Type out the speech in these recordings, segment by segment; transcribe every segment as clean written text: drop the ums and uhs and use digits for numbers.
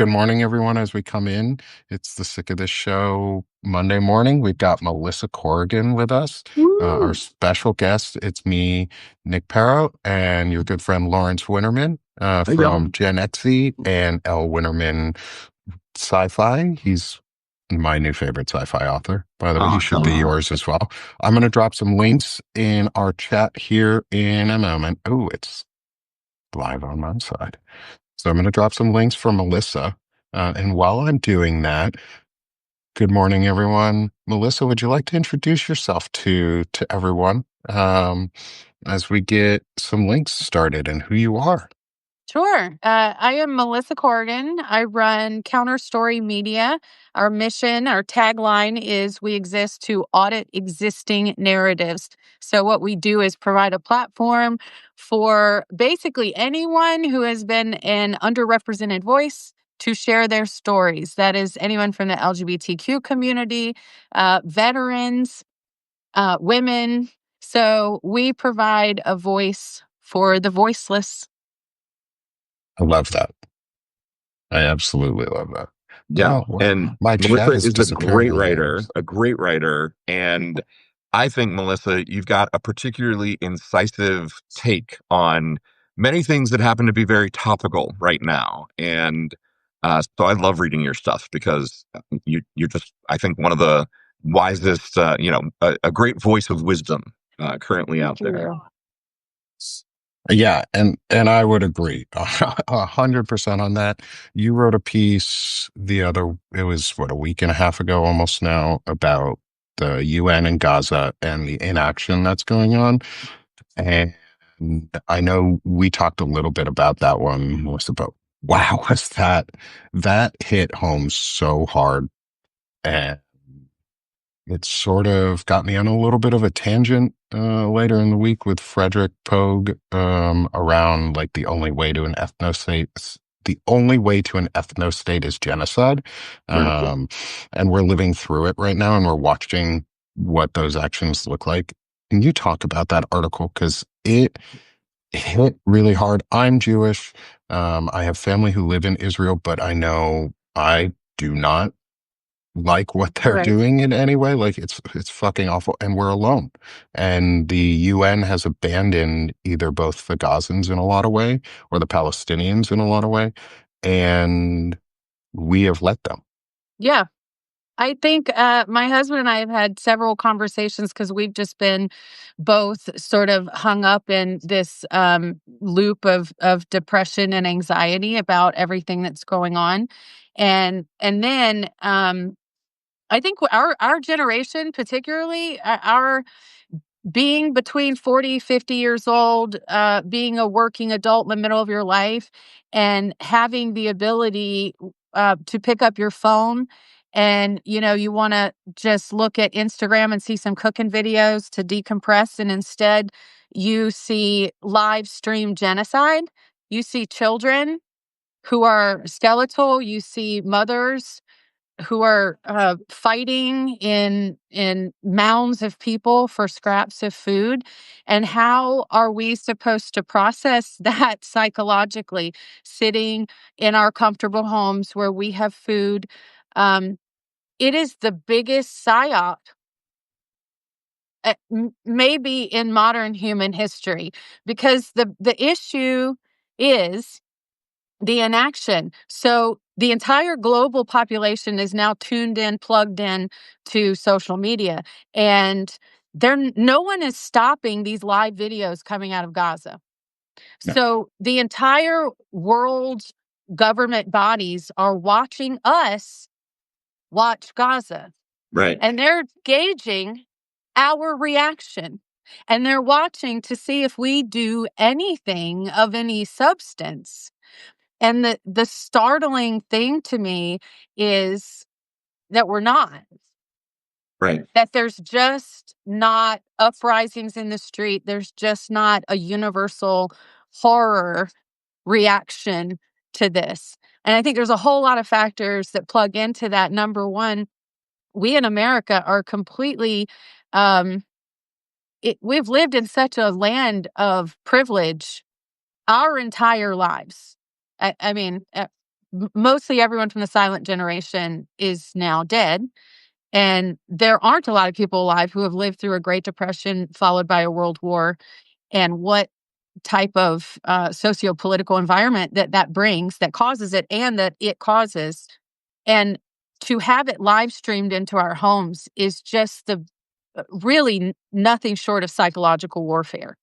Good morning, everyone. As we come in, it's the Sick of This Show Monday morning. We've got Melissa Corrigan with us, our Woo! special guest. It's me, Nick Paro, and your good friend Lawrence Winterman Hey, y'all. from Gen Xe and L. Winterman Sci-Fi. He's my new favorite sci-fi author. By the way, he should be Awesome. yours as well. I'm going to drop some links in our chat here in a moment. Oh, it's live on my side. So I'm going to drop some links for Melissa. And while I'm doing that, good morning, everyone. Melissa, would you like to introduce yourself to everyone as we get some links started and who you are? Sure. I am Melissa Corrigan. I run Counter Story Media. Our mission, our tagline is we exist to audit existing narratives. So what we do is provide a platform for basically anyone who has been an underrepresented voice to share their stories. That is anyone from the LGBTQ community, veterans, women. So we provide a voice for the voiceless. I love that. I absolutely love that. Yeah. Oh, well, And my chat Melissa is is a disappearing great on me. writer. And I think, Melissa, you've got a particularly incisive take on many things that happen to be very topical right now. And so I love reading your stuff because you're just, I think, one of the wisest, a great voice of wisdom currently out Thank there. you. Yeah, and I would agree 100% on that. You wrote a piece it was what, a week and a half ago almost now, about the UN in Gaza and the inaction that's going on. And I know we talked a little bit about that one, Melissa, but wow, that hit home so hard. And it sort of got me on a little bit of a tangent later in the week with Frederick Pogue around like the only way to an ethno state is genocide. Right. And we're living through it right now, and we're watching what those actions look like. Can you talk about that article? Because it hit really hard. I'm Jewish. I have family who live in Israel, but I know I do not like what they're Right. doing in any way. Like it's fucking awful, and we're alone. And the UN has abandoned either both the Gazans in a lot of way or the Palestinians in a lot of way, and we have let them. Yeah. I think my husband and I have had several conversations because we've just been both sort of hung up in this loop of depression and anxiety about everything that's going on. And then I think our generation, particularly our being between 40, 50 years old, being a working adult in the middle of your life, and having the ability to pick up your phone and, you want to just look at Instagram and see some cooking videos to decompress. And instead, you see live stream genocide. You see children who are skeletal. You see mothers who are fighting in mounds of people for scraps of food. And how are we supposed to process that psychologically, sitting in our comfortable homes where we have food? It is the biggest psyop maybe in modern human history, because the issue is the inaction. So the entire global population is now tuned in, plugged in to social media, and no one is stopping these live videos coming out of Gaza. Yeah. So the entire world's government bodies are watching us watch Gaza, Right. and they're gauging our reaction. And they're watching to see if we do anything of any substance. And the startling thing to me is that we're not. Right. That there's just not uprisings in the street. There's just not a universal horror reaction to this. And I think there's a whole lot of factors that plug into that. Number one, we in America are completely, we've lived in such a land of privilege our entire lives. I mean, mostly everyone from the silent generation is now dead. And there aren't a lot of people alive who have lived through a Great Depression followed by a World War, and what type of socio-political environment that brings, that causes it, and that it causes. And to have it live streamed into our homes is just the really nothing short of psychological warfare,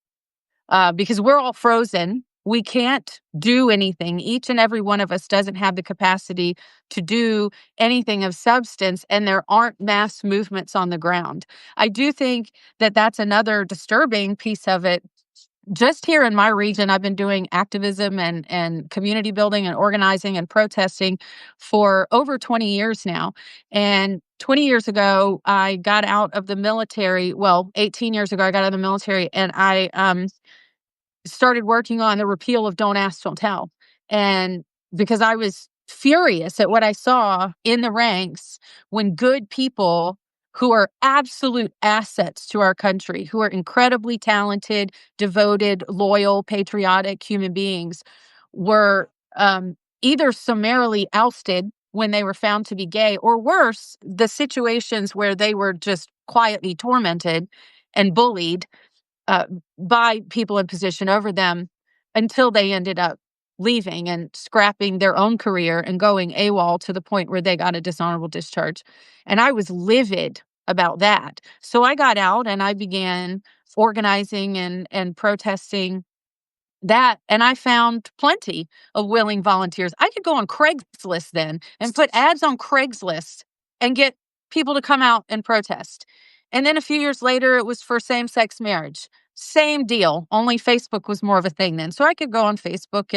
because we're all frozen. We can't do anything. Each and every one of us doesn't have the capacity to do anything of substance, and there aren't mass movements on the ground. I do think that that's another disturbing piece of it. Just here in my region, I've been doing activism and community building and organizing and protesting for over 20 years now. And 20 years ago, I got out of the military. Well, 18 years ago, I got out of the military, and I started working on the repeal of Don't Ask, Don't Tell. And because I was furious at what I saw in the ranks when good people who are absolute assets to our country, who are incredibly talented, devoted, loyal, patriotic human beings, were either summarily ousted when they were found to be gay, or worse, the situations where they were just quietly tormented and bullied uh, by people in position over them until they ended up leaving and scrapping their own career and going AWOL to the point where they got a dishonorable discharge. And I was livid about that. So I got out and I began organizing and protesting that, and I found plenty of willing volunteers. I could go on Craigslist then and put ads on Craigslist and get people to come out and protest. And then a few years later, it was for same-sex marriage. Same deal, only Facebook was more of a thing then. So I could go on Facebook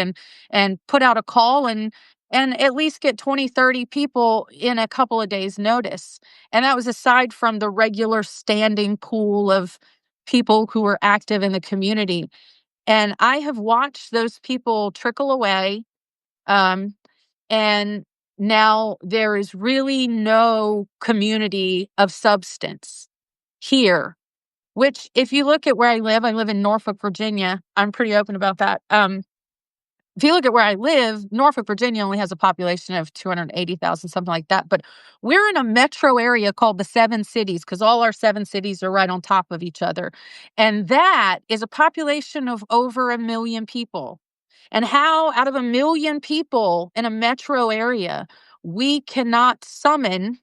and put out a call and at least get 20, 30 people in a couple of days' notice. And that was aside from the regular standing pool of people who were active in the community. And I have watched those people trickle away. Um, and now there is really no community of substance here, which if you look at where I live in Norfolk, Virginia. I'm pretty open about that. If you look at where I live, Norfolk, Virginia only has a population of 280,000, something like that. But we're in a metro area called the Seven Cities because all our seven cities are right on top of each other. And that is a population of over 1 million people. And how, out of 1 million people in a metro area, we cannot summon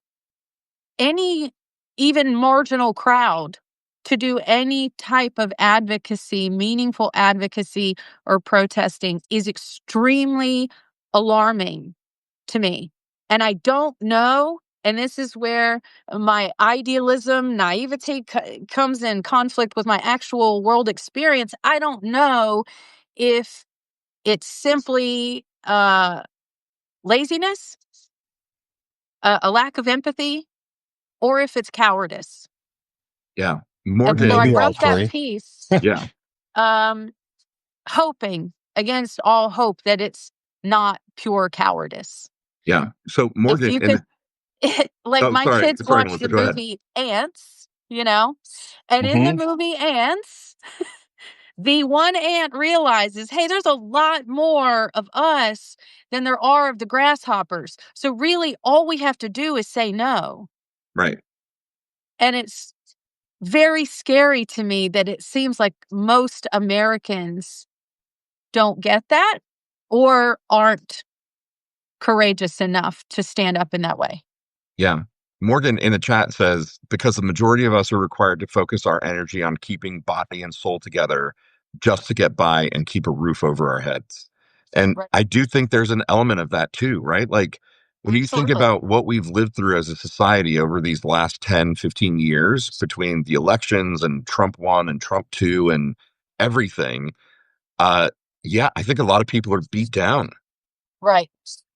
any even marginal crowd to do any type of advocacy, meaningful advocacy or protesting is extremely alarming to me. And I don't know, and this is where my idealism, naivety comes in conflict with my actual world experience. I don't know if it's simply laziness, a lack of empathy, or if it's cowardice. Yeah. And so Morgan. I Maybe all wrote that three. piece, Yeah. hoping against all hope that it's not pure cowardice. Yeah. So If Morgan, you and could, like oh, my sorry, kids sorry, watched Melissa, the go ahead. movie Ants, and in the Hmm. movie Ants, the one ant realizes, hey, there's a lot more of us than there are of the grasshoppers. So really, all we have to do is say no. Right. And it's very scary to me that it seems like most Americans don't get that or aren't courageous enough to stand up in that way. Yeah. Morgan in the chat says, because the majority of us are required to focus our energy on keeping body and soul together just to get by and keep a roof over our heads. And Right. I do think there's an element of that too, right? Like when you think Absolutely. about what we've lived through as a society over these last 10, 15 years between the elections and Trump 1 and Trump 2 and everything, yeah, I think a lot of people are beat down. Right.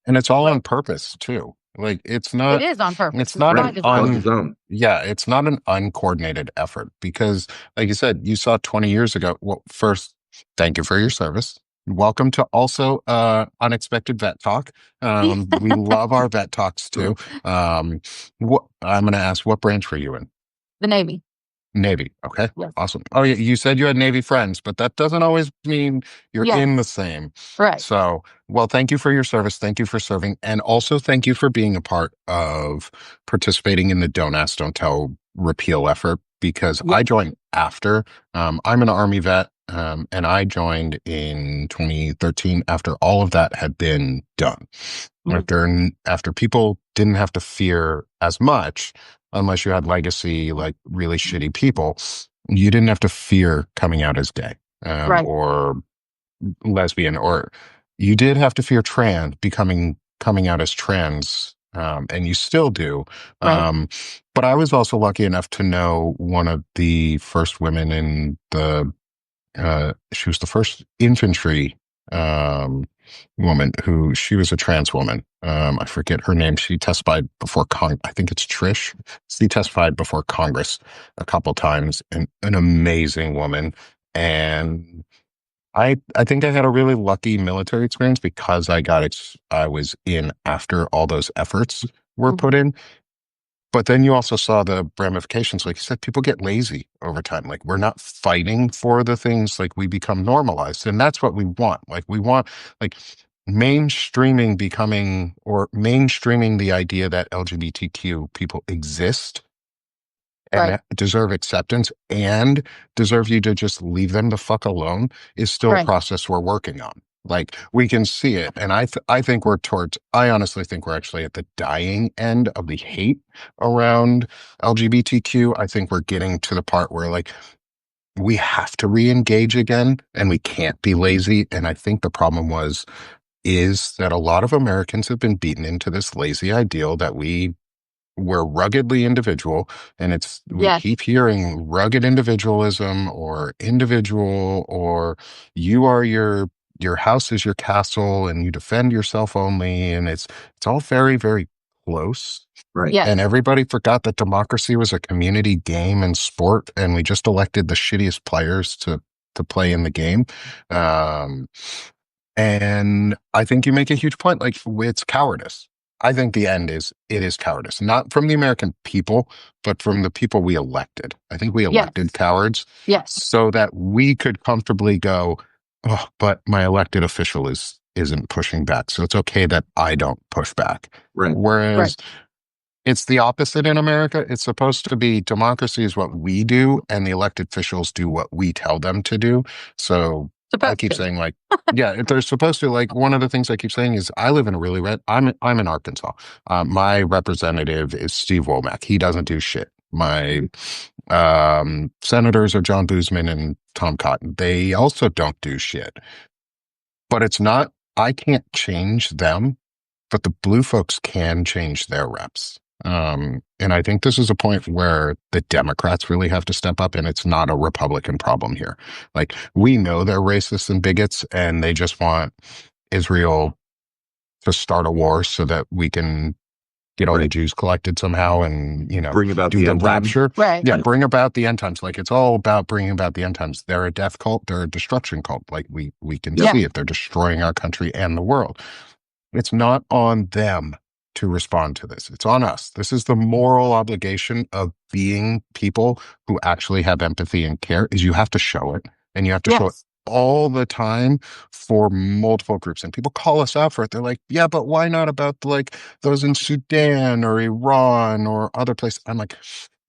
And it's all Right. on purpose too. Like It is on purpose. it's It's not by an Right. Cause design. his own. yeah, it's not an uncoordinated effort because like you said, you saw 20 years ago. Well, first, thank you for your service. Welcome to also unexpected vet talk. We love our vet talks too. I'm gonna ask, what branch were you in? The Navy. Navy. Okay. Yes. Awesome. Oh, yeah. You said you had Navy friends, but that doesn't always mean you're Yes. in the same. Right. So, well, thank you for your service. Thank you for serving. And also thank you for being a part of participating in the Don't Ask, Don't Tell repeal effort because I Yes. joined after. I'm an Army vet, and I joined in 2013 after all of that had been done. After people didn't have to fear as much unless you had legacy, like really shitty people, you didn't have to fear coming out as gay, Right. or lesbian, or you did have to fear coming out as trans, and you still do. Right. But I was also lucky enough to know one of the first women in the she was the first infantry woman who she was a trans woman. I forget her name. She testified before I think it's Trish. She testified before Congress a couple times, and an amazing woman. And I think I had a really lucky military experience because I was in after all those efforts were put in. But then you also saw the ramifications. Like you said, people get lazy over time. Like we're not fighting for the things, like we become normalized. And that's what we want. Like we want like mainstreaming the idea that LGBTQ people exist and Right. deserve acceptance and deserve you to just leave them the fuck alone is still a Right. process we're working on. Like we can see it, and I think I honestly think we're actually at the dying end of the hate around LGBTQ. I think we're getting to the part where like we have to re-engage again, and we can't be lazy. And I think the problem is that a lot of Americans have been beaten into this lazy ideal that we're ruggedly individual, and we Yes. keep hearing rugged individualism or individual, or your house is your castle and you defend yourself only, and it's all very, very close. Right. Yes. And everybody forgot that democracy was a community game and sport, and we just elected the shittiest players to play in the game. And I think you make a huge point. Like it's cowardice. I think it is cowardice, not from the American people, but from the people we elected. I think we Yes. elected cowards Yes. so that we could comfortably go, oh, but my elected official isn't pushing back. So it's okay that I don't push back. Right. Whereas it's the opposite in America. It's supposed to be democracy is what we do, and the elected officials do what we tell them to do. So I keep saying like, yeah, if they're supposed to, like one of the things I keep saying is I live in a really red, I'm in Arkansas. My representative is Steve Womack. He doesn't do shit. My senators are John Boozman and Tom Cotton. They also don't do shit. But I can't change them, but the blue folks can change their reps. And I think this is a point where the Democrats really have to step up, and it's not a Republican problem here. Like, we know they're racists and bigots, and they just want Israel to start a war so that we can get all the Jews collected somehow and, bring about do the end times. rapture. Right. Yeah, bring about the end times. Like, it's all about bringing about the end times. They're a death cult. They're a destruction cult. Like, we can see it. They're destroying our country and the world. It's not on them to respond to this. It's on us. This is the moral obligation of being people who actually have empathy and care, is you have to show it, and you have to show it all the time for multiple groups. And people call us out for it. They're like, yeah, but why not about like those in Sudan or Iran or other places? I'm like,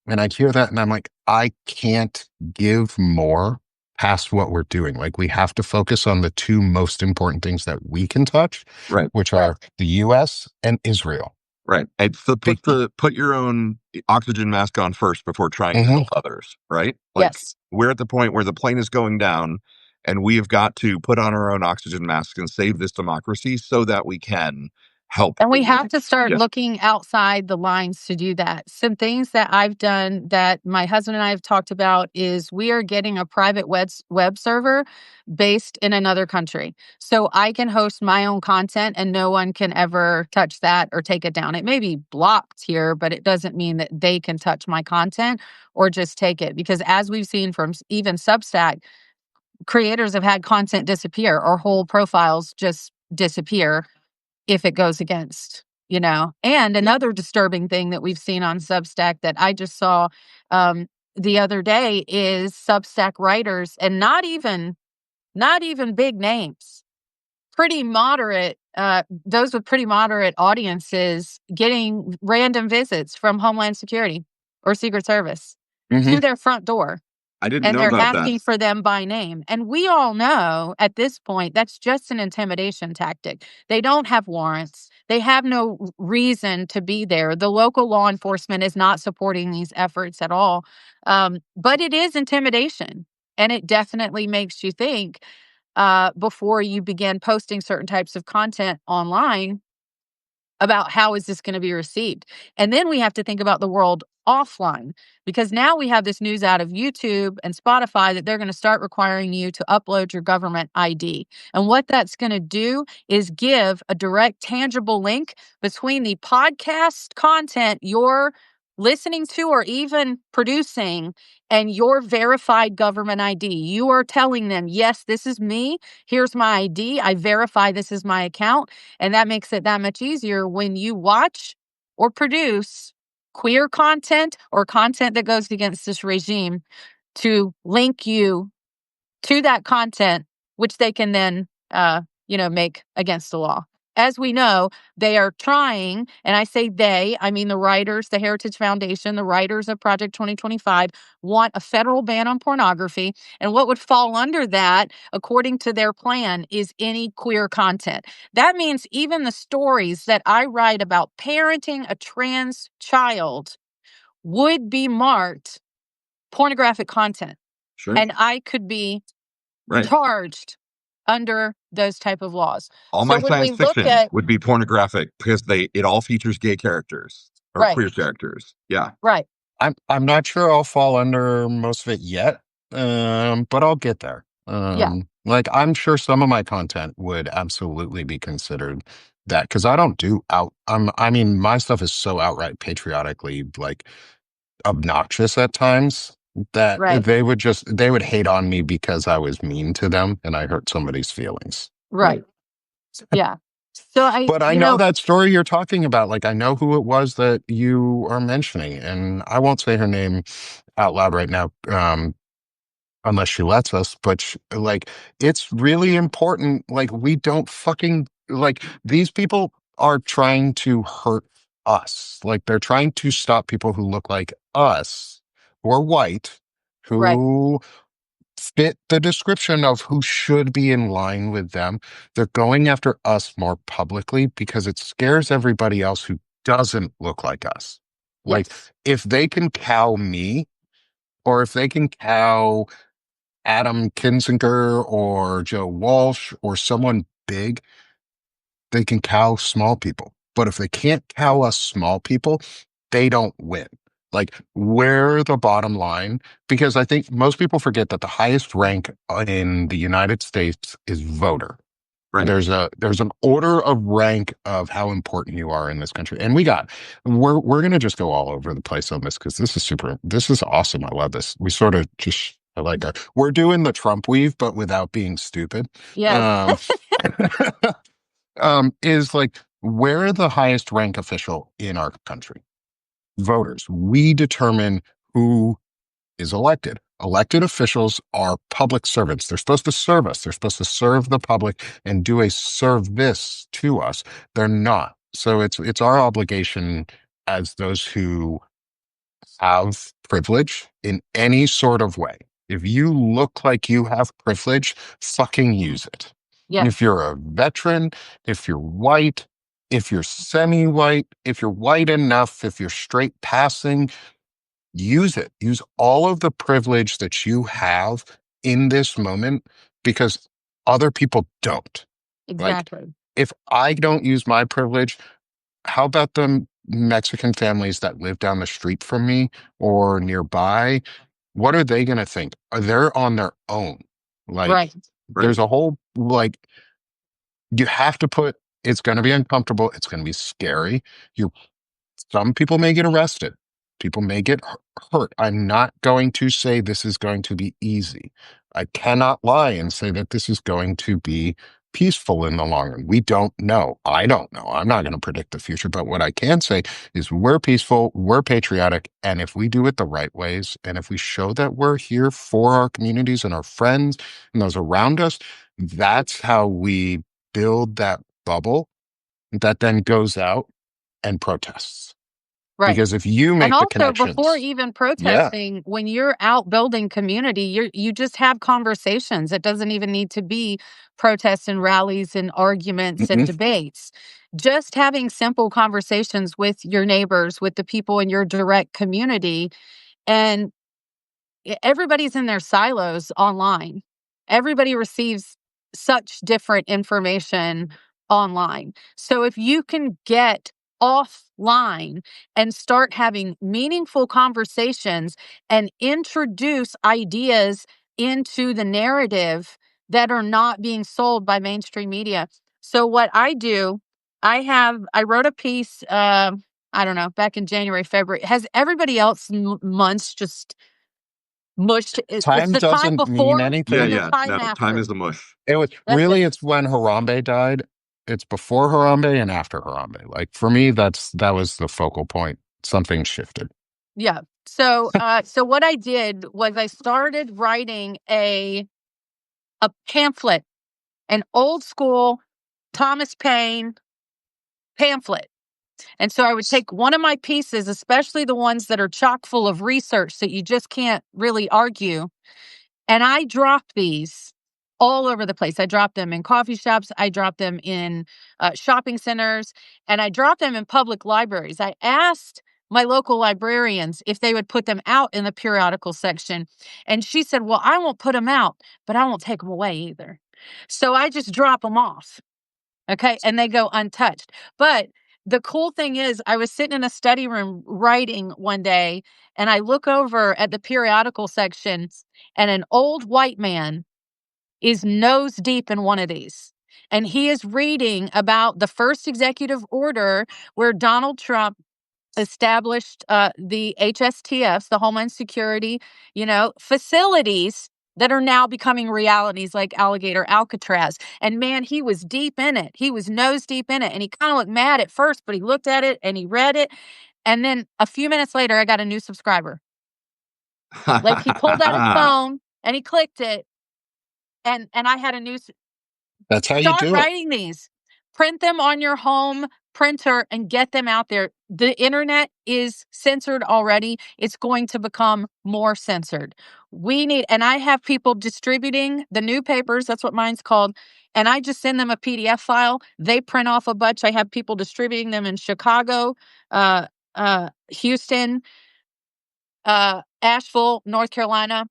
and I hear that and I'm like, I can't give more past what we're doing. Like we have to focus on the two most important things that we can touch, which are the US and Israel. Right. And so put your own oxygen mask on first before trying to help others, right? Like we're at the point where the plane is going down and we have got to put on our own oxygen masks and save this democracy so that we can help. And we have to start looking outside the lines to do that. Some things that I've done that my husband and I have talked about is we are getting a private web server based in another country. So I can host my own content and no one can ever touch that or take it down. It may be blocked here, but it doesn't mean that they can touch my content or just take it. Because as we've seen from even Substack, creators have had content disappear or whole profiles just disappear if it goes against, And another disturbing thing that we've seen on Substack that I just saw, the other day is Substack writers, and not even big names, pretty moderate, those with pretty moderate audiences getting random visits from Homeland Security or Secret Service Hmm. to their front door. I didn't And know they're about asking that. for them by name. And we all know at this point that's just an intimidation tactic. They don't have warrants. They have no reason to be there. The local law enforcement is not supporting these efforts at all. But it is intimidation. And it definitely makes you think before you begin posting certain types of content online about how is this going to be received. And then we have to think about the world offline, because now we have this news out of YouTube and Spotify that they're going to start requiring you to upload your government ID. And what that's going to do is give a direct, tangible link between the podcast content you're listening to or even producing and your verified government ID. You are telling them, yes, this is me. Here's my ID. I verify this is my account. And that makes it that much easier when you watch or produce queer content or content that goes against this regime to link you to that content, which they can then, make against the law. As we know, they are trying, and I say they, I mean the writers, the Heritage Foundation, the writers of Project 2025 want a federal ban on pornography. And what would fall under that, according to their plan, is any queer content. That means even the stories that I write about parenting a trans child would be marked pornographic content. Sure. And I could be Right. charged under those type of laws. All So my when we science look fiction at would be pornographic because it all features gay characters or right, queer characters. Yeah. right, I'm not sure I'll fall under most of it yet, but I'll get there. yeah, Like I'm sure some of my content would absolutely be considered that because I don't do out. I mean, my stuff is so outright patriotically like obnoxious at times that right, they would hate on me because I was mean to them and I hurt somebody's feelings. right, yeah. So But I know that story you're talking about. Like, I know who it was that you are mentioning, and I won't say her name out loud right now, unless she lets us. But like, it's really important. Like, we don't fucking like these people are trying to hurt us. Like, they're trying to stop people who look like us, who are white, right, who fit the description of who should be in line with them. They're going after us more publicly because it scares everybody else who doesn't look like us. Like, yes, if they can cow me, or if they can cow Adam Kinzinger or Joe Walsh or someone big, they can cow small people. But if they can't cow us small people, they don't win. Like, we're the bottom line because I think most people forget that the highest rank in the United States is voter. Right. There's an order of rank of how important you are in this country. And we're gonna just go all over the place on this because this is awesome. I love this. We sort of just I like that. We're doing the Trump weave, but without being stupid. yes, Um is like we're the highest rank official in our country. Voters. We determine who is elected. Elected officials are public servants. They're supposed to serve us. They're supposed to serve the public and do a service to us. They're not. So it's our obligation as those who have privilege in any sort of way. If you look like you have privilege, fucking use it. If yes, you're a veteran, if you're white, if you're semi-white, if you're white enough, if you're straight passing, use it. Use all of the privilege that you have in this moment because other people don't. Like, exactly, if I don't use my privilege, how about the Mexican families that live down the street from me or nearby? What are they going to think? Are they on their own? Like, right, Right. there's a whole, like, you have to put, it's going to be uncomfortable. It's going to be scary. You Some people may get arrested. People may get hurt. I'm not going to say this is going to be easy. I cannot lie and say that this is going to be peaceful in the long run. We don't know. I don't know. I'm not going to predict the future, but what I can say is we're peaceful, we're patriotic, and if we do it the right ways, and if we show that we're here for our communities and our friends and those around us, that's how we build that bubble that then goes out and protests. Right. Because if you And make the also, before connections, even protesting, when you're out building community, you just have conversations. It doesn't even need to be protests and rallies and arguments and mm-mm, debates. Just having simple conversations with your neighbors, with the people in your direct community, and everybody's in their silos online. Everybody receives such different information online. So if you can get offline and start having meaningful conversations and introduce ideas into the narrative that are not being sold by mainstream media. So what I do, I wrote a piece, I don't know, back in January, February. Has everybody else months just mushed? It's time the time doesn't mean before Yeah, and the anything. yeah. time No, time after. is the mush. That's it. It's when Harambe died. It's before Harambe and after Harambe. Like for me, that was the focal point. Something shifted. Yeah. So what I did was I started writing a pamphlet, an old school Thomas Paine pamphlet. And so I would take one of my pieces, especially the ones that are chock full of research that you just can't really argue, and I drop these all over the place. I drop them in coffee shops. I drop them in shopping centers, and I drop them in public libraries. I asked my local librarians if they would put them out in the periodical section. And she said, well, I won't put them out, but I won't take them away either. So I just drop them off. Okay. And they go untouched. But the cool thing is, I was sitting in a study room writing one day, and I look over at the periodical section, and an old white man is nose deep in one of these. And he is reading about the first executive order where Donald Trump established the HSTFs, the Homeland Security, facilities that are now becoming realities like Alligator Alcatraz. And man, he was deep in it. He was nose deep in it. And he kind of looked mad at first, but he looked at it and he read it. And then a few minutes later, I got a new subscriber. Like he pulled out his phone and he clicked it. And I had a new That's how you Start do it. writing these. Print them on your home printer and get them out there. The internet is censored already. It's going to become more censored. And I have people distributing the new papers. That's what mine's called. And I just send them a PDF file. They print off a bunch. I have people distributing them in Chicago, Houston, Asheville, North Carolina.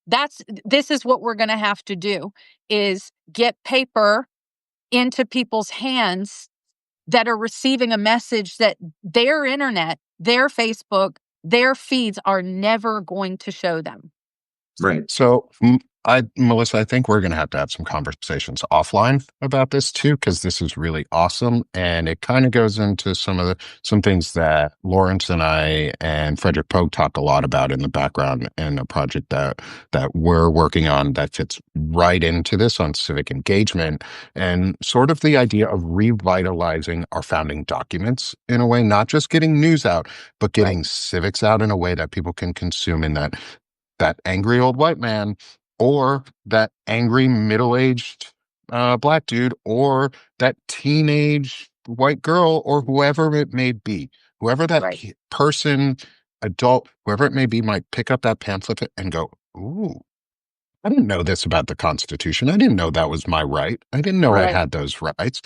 This is what we're going to have to do, is get paper into people's hands that are receiving a message that their internet, their Facebook, their feeds are never going to show them. Right. So, Melissa, I think we're going to have some conversations offline about this too, because this is really awesome, and it kind of goes into some things that Lawrence and I and Frederick Pogue talk a lot about in the background in a project that we're working on that fits right into this on civic engagement and sort of the idea of revitalizing our founding documents in a way, not just getting news out, but getting civics out in a way that people can consume in that angry old white man or that angry middle-aged black dude or that teenage white girl or whoever it may be, whoever that person, adult, whoever it may be, might pick up that pamphlet and go, ooh, I didn't know this about the Constitution. I didn't know that was my right. I didn't know I had those rights.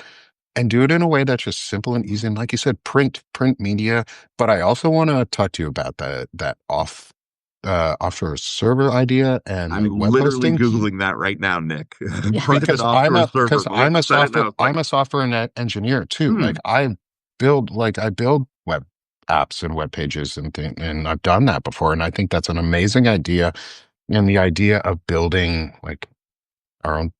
And do it in a way that's just simple and easy. And like you said, print media. But I also want to talk to you about that offshore server idea and I'm web literally hosting. Googling that right now, Nick. Because I'm a software engineer too. Like I build web apps and web pages and I've done that before. And I think that's an amazing idea. And the idea of building like our own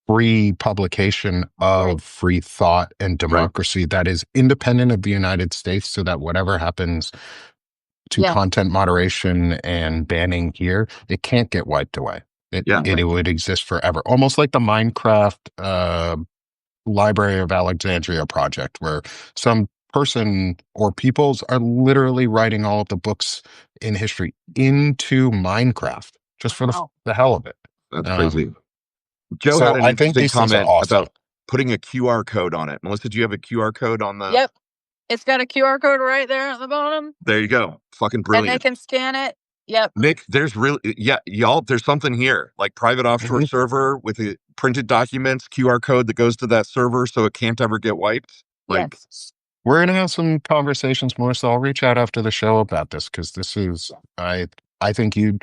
free publication of free thought and democracy that is independent of the United States, so that whatever happens to content moderation and banning here, it can't get wiped away. It would exist forever, almost like the Minecraft Library of Alexandria project, where some person or peoples are literally writing all of the books in history into Minecraft just for the hell of it. That's crazy. Joe So had an I think interesting these things are comment awesome. about putting a QR code on it. Melissa, do you have a QR code on the? Yep. It's got a QR code right there at the bottom. There you go. Fucking brilliant. And they can scan it. Yep. Nick, there's really, y'all, there's something here, like private offshore server with the printed documents, QR code that goes to that server so it can't ever get wiped. Like, yes. We're going to have some conversations, Melissa. I'll reach out after the show about this, because this is, I think you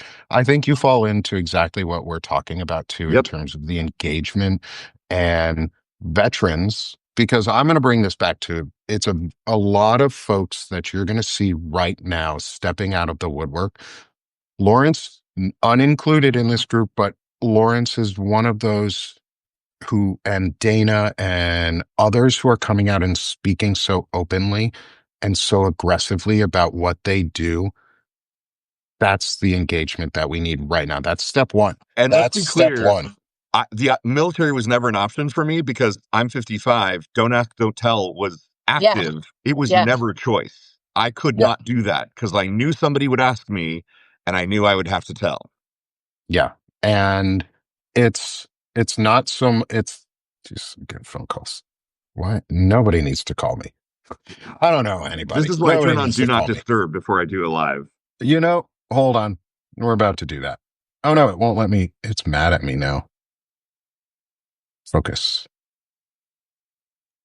fall into exactly what we're talking about too, in terms of the engagement and veterans, because I'm going to bring this back to, it's a lot of folks that you're going to see right now stepping out of the woodwork. Lawrence, unincluded in this group, but Lawrence is one of those who, and Dana and others who are coming out and speaking so openly and so aggressively about what they do. That's the engagement that we need right now. That's step one. And that's let's be clear, step one. The military was never an option for me because I'm 55. Don't ask, don't tell was active. Yeah. It was never a choice. I could not do that because I knew somebody would ask me and I knew I would have to tell. Yeah. And it's not some, it's just get phone calls. Why? Nobody needs to call me. I don't know anybody. This is why I turn on Do Not Disturb before I do a live. Hold on. We're about to do that. Oh no, it won't let me. It's mad at me now. Focus.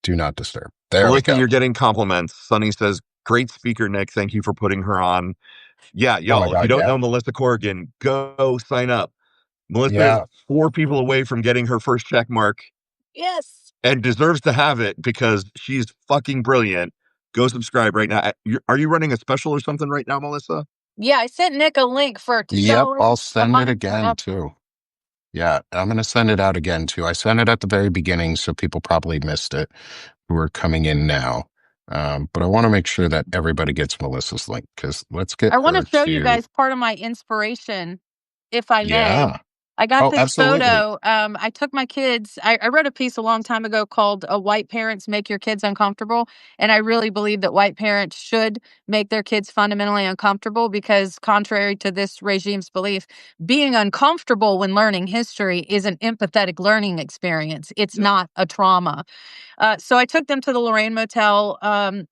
Do not disturb. There we go. You're getting compliments. Sunny says, great speaker, Nick. Thank you for putting her on. Yeah, y'all, if you don't know Melissa Corrigan, go sign up. Melissa is 4 people away from getting her first check mark. Yes. And deserves to have it because she's fucking brilliant. Go subscribe right now. Are you running a special or something right now, Melissa? Yeah, I sent Nick a link for it. Yep, I'll send it again too. Yeah, I'm going to send it out again too. I sent it at the very beginning, so people probably missed it who are coming in now. But I want to make sure that everybody gets Melissa's link, because let's get I want to show you guys part of my inspiration, if I may. Yeah. I got this absolutely. photo. I took my kids. I wrote a piece a long time ago called White Parents Make Your Kids Uncomfortable. And I really believe that white parents should make their kids fundamentally uncomfortable because, contrary to this regime's belief, being uncomfortable when learning history is an empathetic learning experience. It's not a trauma. So I took them to the Lorraine Motel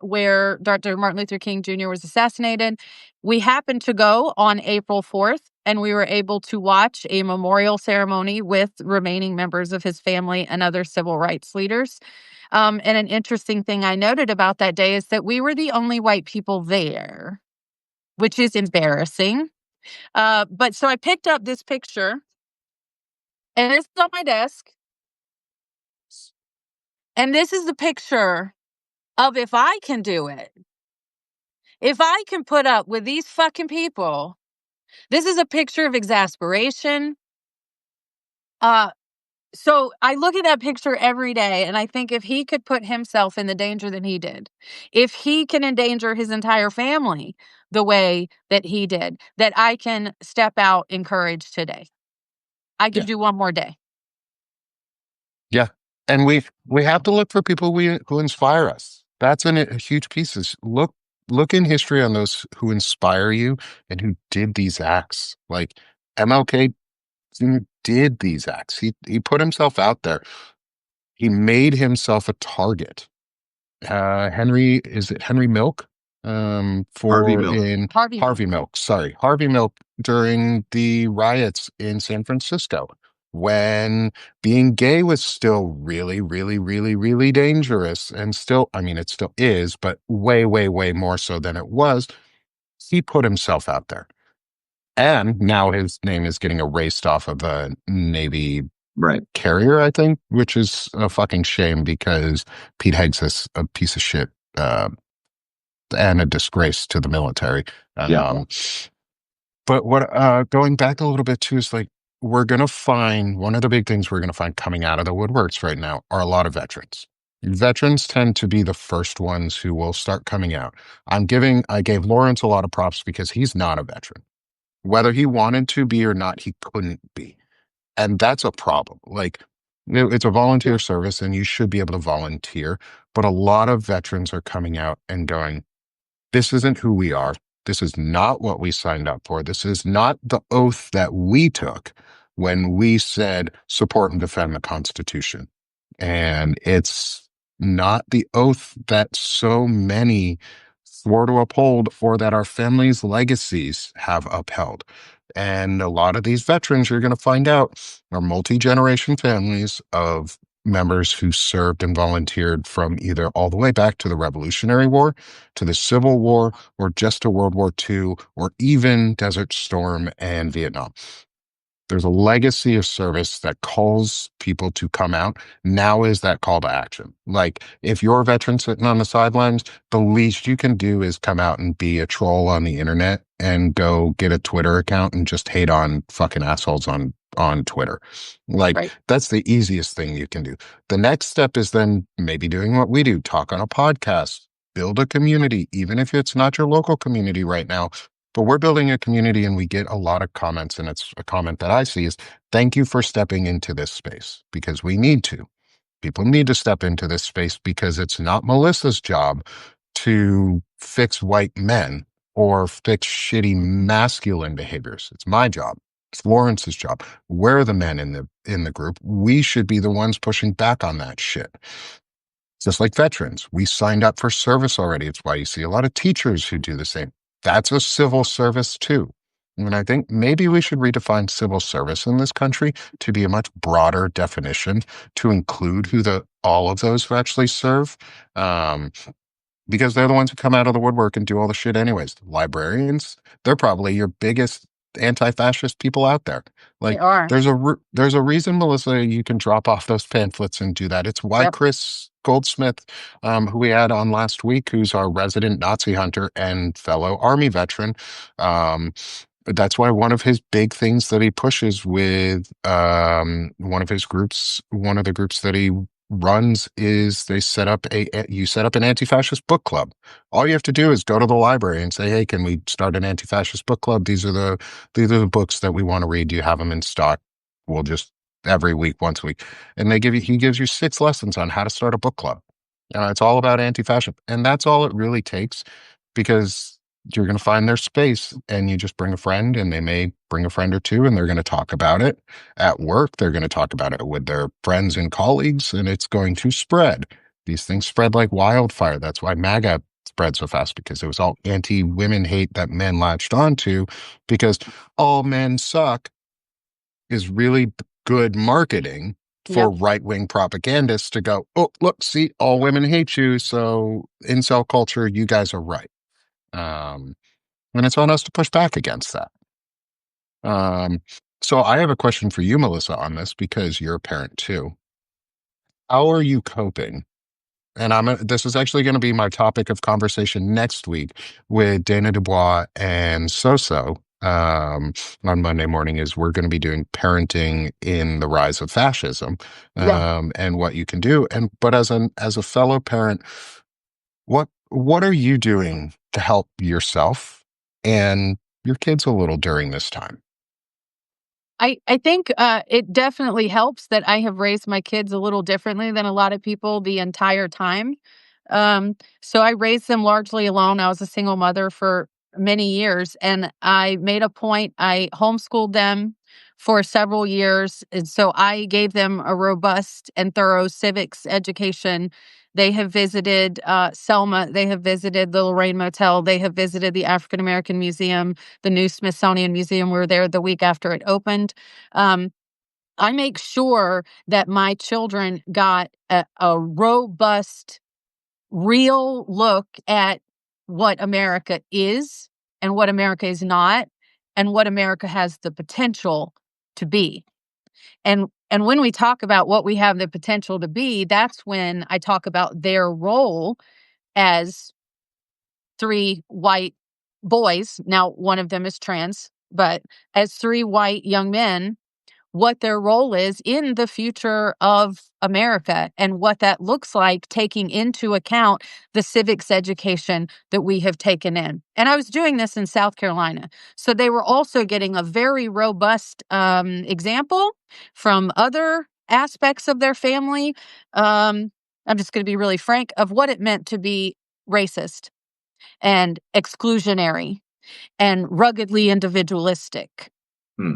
where Dr. Martin Luther King Jr. was assassinated. We happened to go on April 4th, and we were able to watch a memorial ceremony with remaining members of his family and other civil rights leaders. And an interesting thing I noted about that day is that we were the only white people there, which is embarrassing. But so I picked up this picture, and it's on my desk. And this is the picture of if I can do it. If I can put up with these fucking people. This is a picture of exasperation. So I look at that picture every day and I think if he could put himself in the danger that he did, if he can endanger his entire family the way that he did, that I can step out in courage today. I can do one more day. Yeah. And we have to look for people who inspire us. That's a huge piece. Is look in history on those who inspire you and who did these acts. Like MLK did these acts. He put himself out there. He made himself a target. Henry Milk? Harvey Milk. Harvey Milk. Sorry. Harvey Milk during the riots in San Francisco, when being gay was still really, really, really, really dangerous, and still, I mean, it still is, but way, way, way more so than it was. He put himself out there. And now his name is getting erased off of a Navy carrier, I think, which is a fucking shame because Pete Heggs is a piece of shit and a disgrace to the military. But what going back a little bit too is like, we're going to find, one of the big things we're going to find coming out of the woodworks right now are a lot of veterans. Veterans tend to be the first ones who will start coming out. I gave Lawrence a lot of props because he's not a veteran. Whether he wanted to be or not, he couldn't be. And that's a problem. Like, it's a Yeah. volunteer service and you should be able to volunteer. But a lot of veterans are coming out and going, this isn't who we are. This is not what we signed up for. This is not the oath that we took when we said support and defend the Constitution. And it's not the oath that so many swore to uphold or that our families' legacies have upheld. And a lot of these veterans, you're going to find out, are multi-generation families of members who served and volunteered from either all the way back to the Revolutionary War, to the Civil War, or just to World War II, or even Desert Storm and Vietnam. There's a legacy of service that calls people to come out. Now is that call to action. Like, if you're a veteran sitting on the sidelines, the least you can do is come out and be a troll on the internet and go get a Twitter account and just hate on fucking assholes on Twitter. Like, Right. that's the easiest thing you can do. The next step is then maybe doing what we do, talk on a podcast, build a community, even if it's not your local community right now. But we're building a community and we get a lot of comments. And it's a comment that I see is, thank you for stepping into this space, because we need to. People need to step into this space because it's not Melissa's job to fix white men or fix shitty masculine behaviors. It's my job. It's Lawrence's job. We're the men in the group. We should be the ones pushing back on that shit. Just like veterans, we signed up for service already. It's why you see a lot of teachers who do the same. That's a civil service too. And I think maybe we should redefine civil service in this country to be a much broader definition to include who all of those who actually serve. Because they're the ones who come out of the woodwork and do all the shit anyways. Librarians, they're probably your biggest anti-fascist people out there. They Like, are. there's a reason, Melissa, you can drop off those pamphlets and do that. It's why Yep. Chris Goldsmith, who we had on last week, who's our resident Nazi hunter and fellow Army veteran, that's why one of his big things that he pushes with one of his groups, one of the groups that he runs, is you set up an anti-fascist book club. All you have to do is go to the library and say, hey, can we start an anti-fascist book club? These are the books that we want to read. Do you have them in stock? We'll just every week, once a week. And he gives you 6 lessons on how to start a book club. It's all about anti-fascism. And that's all it really takes, because you're going to find their space and you just bring a friend, and they may bring a friend or two, and they're going to talk about it at work. They're going to talk about it with their friends and colleagues, and it's going to spread. These things spread like wildfire. That's why MAGA spread so fast, because it was all anti-women hate that men latched onto, because all men suck is really good marketing for Yep. right-wing propagandists to go, oh, look, see, all women hate you. So incel culture, you guys are right. And it's on us to push back against that. So I have a question for you, Melissa, on this, because you're a parent too. How are you coping? And this is actually going to be my topic of conversation next week with Dana Dubois and Soso. On Monday morning, is we're going to be doing parenting in the rise of fascism, Yeah. and what you can do. But as a fellow parent, what are you doing to help yourself and your kids a little during this time? I think it definitely helps that I have raised my kids a little differently than a lot of people the entire time. So I raised them largely alone. I was a single mother for many years, and I made a point. I homeschooled them for several years. And so I gave them a robust and thorough civics education. They have visited Selma. They have visited the Lorraine Motel. They have visited the African American Museum, the new Smithsonian Museum. We were there the week after it opened. Um, I make sure that my children got a robust, real look at what America is and what America is not, and what America has the potential to be. And when we talk about what we have the potential to be, that's when I talk about their role as 3 white boys. Now, one of them is trans, but as 3 white young men what their role is in the future of America and what that looks like, taking into account the civics education that we have taken in. And I was doing this in South Carolina. So they were also getting a very robust example from other aspects of their family. I'm just going to be really frank of what it meant to be racist and exclusionary and ruggedly individualistic. Hmm.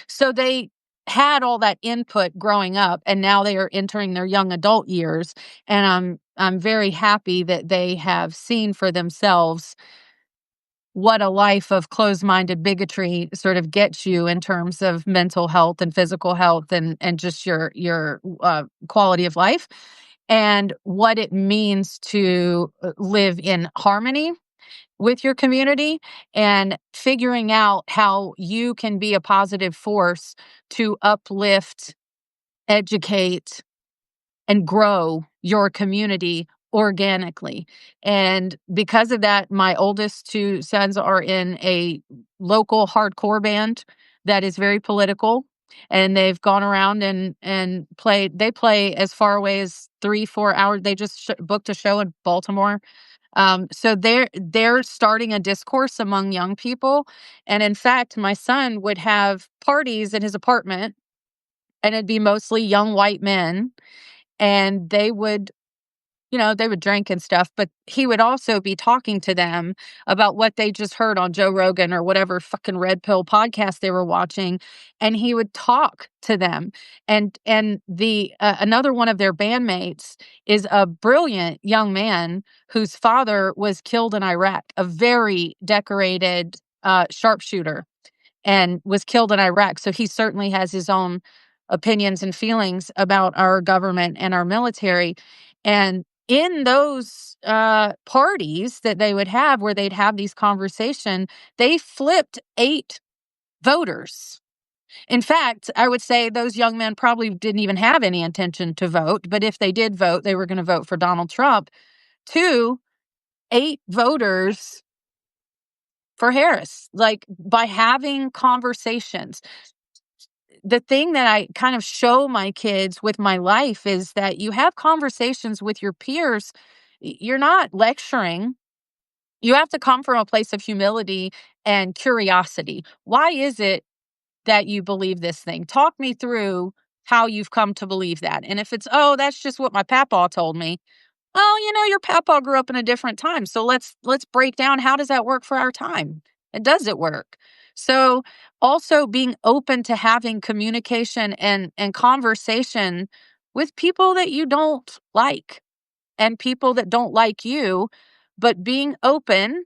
So they had all that input growing up, and now they are entering their young adult years. And I'm very happy that they have seen for themselves what a life of closed-minded bigotry sort of gets you in terms of mental health and physical health and just your quality of life, and what it means to live in harmony with your community and figuring out how you can be a positive force to uplift, educate, and grow your community organically. And because of that, my oldest two sons are in a local hardcore band that is very political. And they've gone around and played. They play as far away as 3-4 hours. They just booked a show in Baltimore. So they're starting a discourse among young people. And in fact, my son would have parties in his apartment, and it'd be mostly young white men, and they would drink and stuff, but he would also be talking to them about what they just heard on Joe Rogan or whatever fucking red pill podcast they were watching. And he would talk to them. And the another one of their bandmates is a brilliant young man whose father was killed in Iraq, a very decorated sharpshooter, and was killed in Iraq. So he certainly has his own opinions and feelings about our government and our military. And in those parties that they would have where they'd have these conversations, they flipped 8 voters. In fact, I would say those young men probably didn't even have any intention to vote, but if they did vote, they were going to vote for Donald Trump. 8 voters for Harris, like by having conversations. The thing that I kind of show my kids with my life is that you have conversations with your peers. You're not lecturing. You have to come from a place of humility and curiosity. Why is it that you believe this thing? Talk me through how you've come to believe that. And if it's, oh, that's just what my papa told me. Well, your papa grew up in a different time. So let's break down, how does that work for our time? And does it work? So also being open to having communication and conversation with people that you don't like and people that don't like you, but being open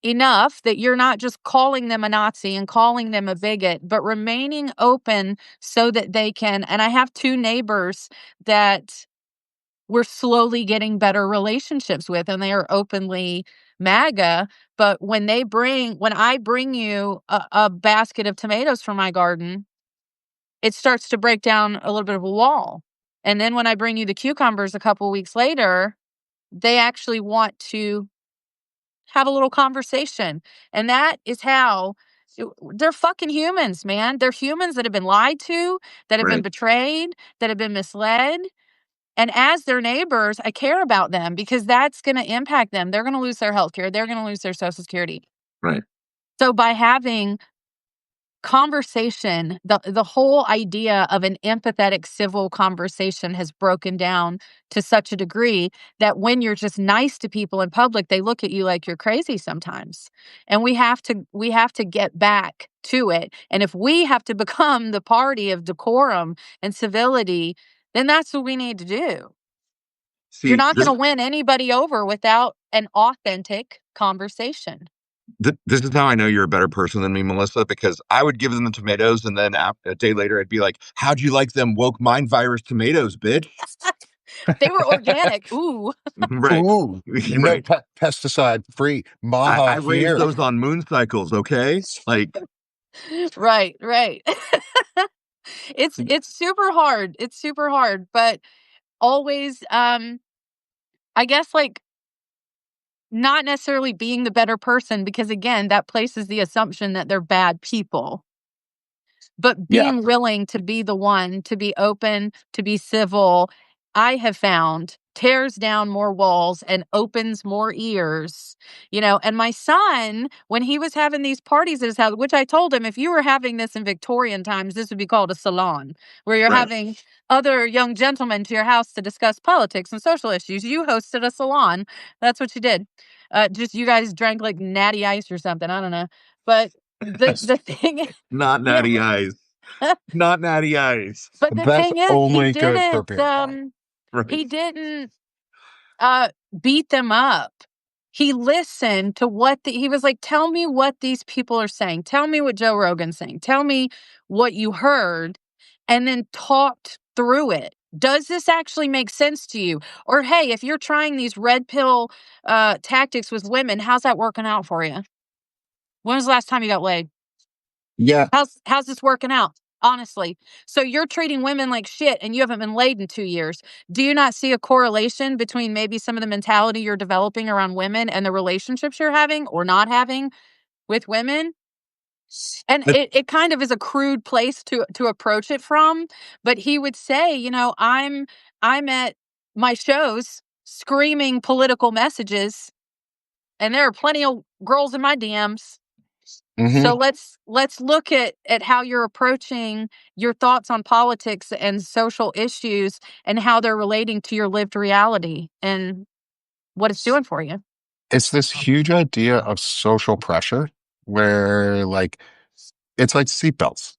enough that you're not just calling them a Nazi and calling them a bigot, but remaining open so that they can. And I have 2 neighbors that we're slowly getting better relationships with, and they are openly MAGA. But when I bring you a basket of tomatoes from my garden, it starts to break down a little bit of a wall. And then when I bring you the cucumbers a couple weeks later, they actually want to have a little conversation. And that is how they're fucking humans, man. They're humans that have been lied to, that have been Right. betrayed, that have been misled. And as their neighbors, I care about them because that's going to impact them. They're going to lose their health care. They're going to lose their Social Security. Right. So by having conversation, the whole idea of an empathetic civil conversation has broken down to such a degree that when you're just nice to people in public, they look at you like you're crazy sometimes. And we have to get back to it. And if we have to become the party of decorum and civility, then that's what we need to do. You're See, not going to win anybody over without an authentic conversation. this is how I know you're a better person than me, Melissa, because I would give them the tomatoes, and then a day later, I'd be like, "How'd you like them woke mind virus tomatoes, bitch?" They were organic. Ooh. Right. Ooh, no Right. pesticide free I Maha raised here. those on moon cycles, okay? Like, Right, right. It's super hard. It's super hard, but always I guess like not necessarily being the better person because again, that places the assumption that they're bad people. But Yeah. being willing to be the one, to be open, to be civil, I have found tears down more walls and opens more ears, and my son, when he was having these parties at his house, which I told him, if you were having this in Victorian times, this would be called a salon, where you're Right. having other young gentlemen to your house to discuss politics and social issues. You hosted a salon. That's what you did. Just you guys drank like natty ice or something. I don't know. But the thing, Not yeah. natty eyes. Not natty eyes. But the That's thing is, only good for beer pong. Right. he didn't uh beat them up. He listened to he was like, tell me what these people are saying. Tell me what Joe Rogan's saying. Tell me what you heard, and then talked through it. Does this actually make sense to you? Or hey, if you're trying these red pill tactics with women, how's that working out for you? When was the last time you got laid? Yeah. How's this working out? Honestly. So you're treating women like shit and you haven't been laid in 2 years. Do you not see a correlation between maybe some of the mentality you're developing around women and the relationships you're having or not having with women? And But it kind of is a crude place to approach it from, but he would say, I'm at my shows screaming political messages, and there are plenty of girls in my DMs. mhm. So let's look at how you're approaching your thoughts on politics and social issues and how they're relating to your lived reality and what it's doing for you. It's this huge idea of social pressure where it's like seatbelts.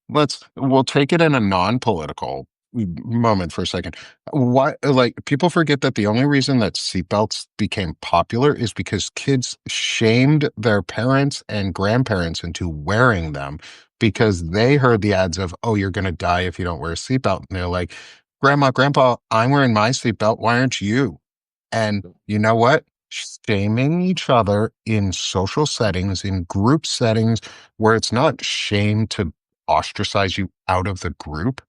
We'll take it in a non-political moment for a second. Why, like, people forget that the only reason that seatbelts became popular is because kids shamed their parents and grandparents into wearing them because they heard the ads of, oh, you're going to die if you don't wear a seatbelt. And they're like, Grandma, Grandpa, I'm wearing my seatbelt. Why aren't you? And you know what? Shaming each other in social settings, in group settings, where it's not shame to ostracize you out of the group,